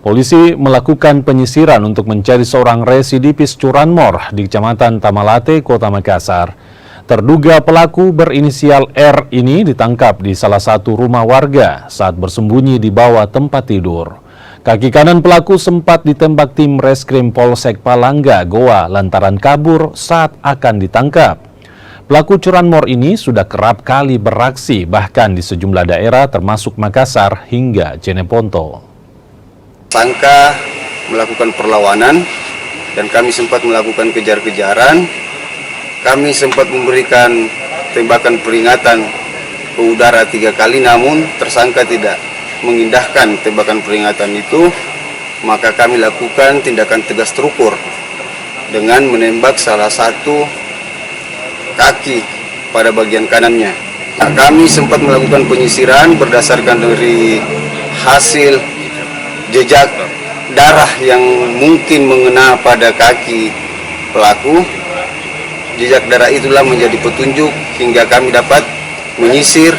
Polisi melakukan penyisiran untuk mencari seorang residivis curanmor di Kecamatan Tamalate, Kota Makassar. Terduga pelaku berinisial R ini ditangkap di salah satu rumah warga saat bersembunyi di bawah tempat tidur. Kaki kanan pelaku sempat ditembak tim Reskrim Polsek Palangga, Goa lantaran kabur saat akan ditangkap. Pelaku curanmor ini sudah kerap kali beraksi bahkan di sejumlah daerah termasuk Makassar hingga Jeneponto. Tersangka melakukan perlawanan dan kami sempat melakukan kejar-kejaran. Kami sempat memberikan tembakan peringatan ke udara 3 kali, namun tersangka tidak mengindahkan tembakan peringatan itu. Maka kami lakukan tindakan tegas terukur dengan menembak salah satu kaki pada bagian kanannya. Kami sempat melakukan penyisiran berdasarkan dari hasil jejak darah yang mungkin mengena pada kaki pelaku. Jejak darah itulah menjadi petunjuk hingga kami dapat menyisir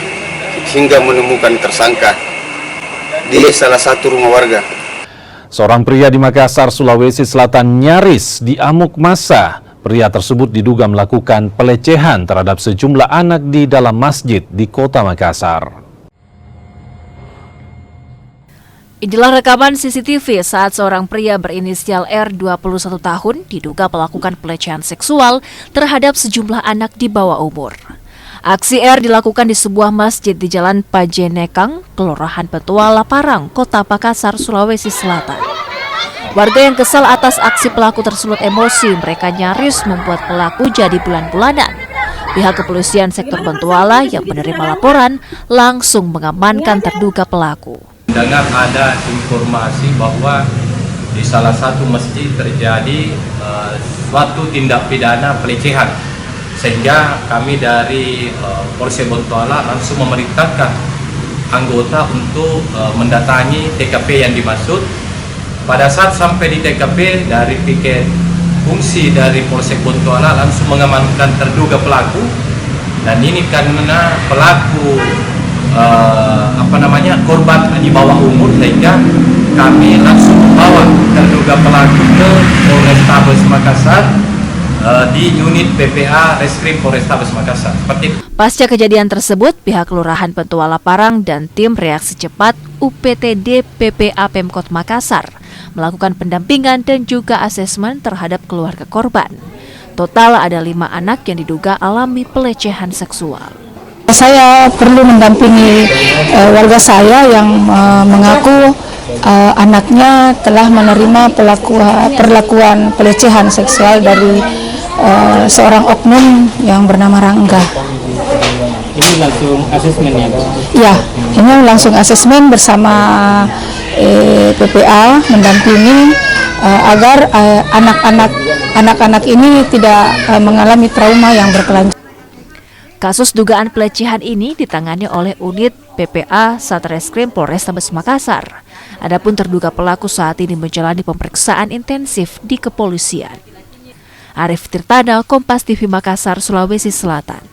hingga menemukan tersangka di salah satu rumah warga. Seorang pria di Makassar, Sulawesi Selatan nyaris diamuk massa. Pria tersebut diduga melakukan pelecehan terhadap sejumlah anak di dalam masjid di Kota Makassar. Inilah rekaman CCTV saat seorang pria berinisial R 21 tahun diduga melakukan pelecehan seksual terhadap sejumlah anak di bawah umur. Aksi R dilakukan di sebuah masjid di Jalan Pajenekang, Kelurahan Petuala Parang, Kota Makassar, Sulawesi Selatan. Warga yang kesal atas aksi pelaku tersulut emosi, mereka nyaris membuat pelaku jadi bulan-bulanan. Pihak kepolisian sektor Bentuala yang menerima laporan langsung mengamankan terduga pelaku. Dengar ada informasi bahwa di salah satu masjid terjadi suatu tindak pidana pelecehan, sehingga kami dari Polsek Bentuala langsung memerintahkan anggota untuk mendatangi TKP yang dimaksud. Pada saat sampai di TKP, dari piket fungsi dari Polsek Bentuala langsung mengamankan terduga pelaku, dan ini karena pelaku korban di bawah umur, sehingga kami langsung membawa terduga pelaku ke Polrestabes Makassar di unit PPA Reskrim Polrestabes Makassar. Pasca kejadian tersebut, pihak Kelurahan Petuala Parang dan tim reaksi cepat UPTD PPA Pemkot Makassar melakukan pendampingan dan juga asesmen terhadap keluarga korban. Total ada 5 anak yang diduga alami pelecehan seksual. Saya perlu mendampingi warga saya yang mengaku anaknya telah menerima perlakuan pelecehan seksual dari seorang oknum yang bernama Rangga. Ini langsung asesmen ya, Pak? Ya, ini langsung asesmen bersama PPA mendampingi agar anak-anak ini tidak mengalami trauma yang berkelanjutan. Kasus dugaan pelecehan ini ditangani oleh unit PPA Satreskrim Polrestabes Makassar. Adapun terduga pelaku saat ini menjalani pemeriksaan intensif di kepolisian. Arif Tirtana, Kompas TV Makassar, Sulawesi Selatan.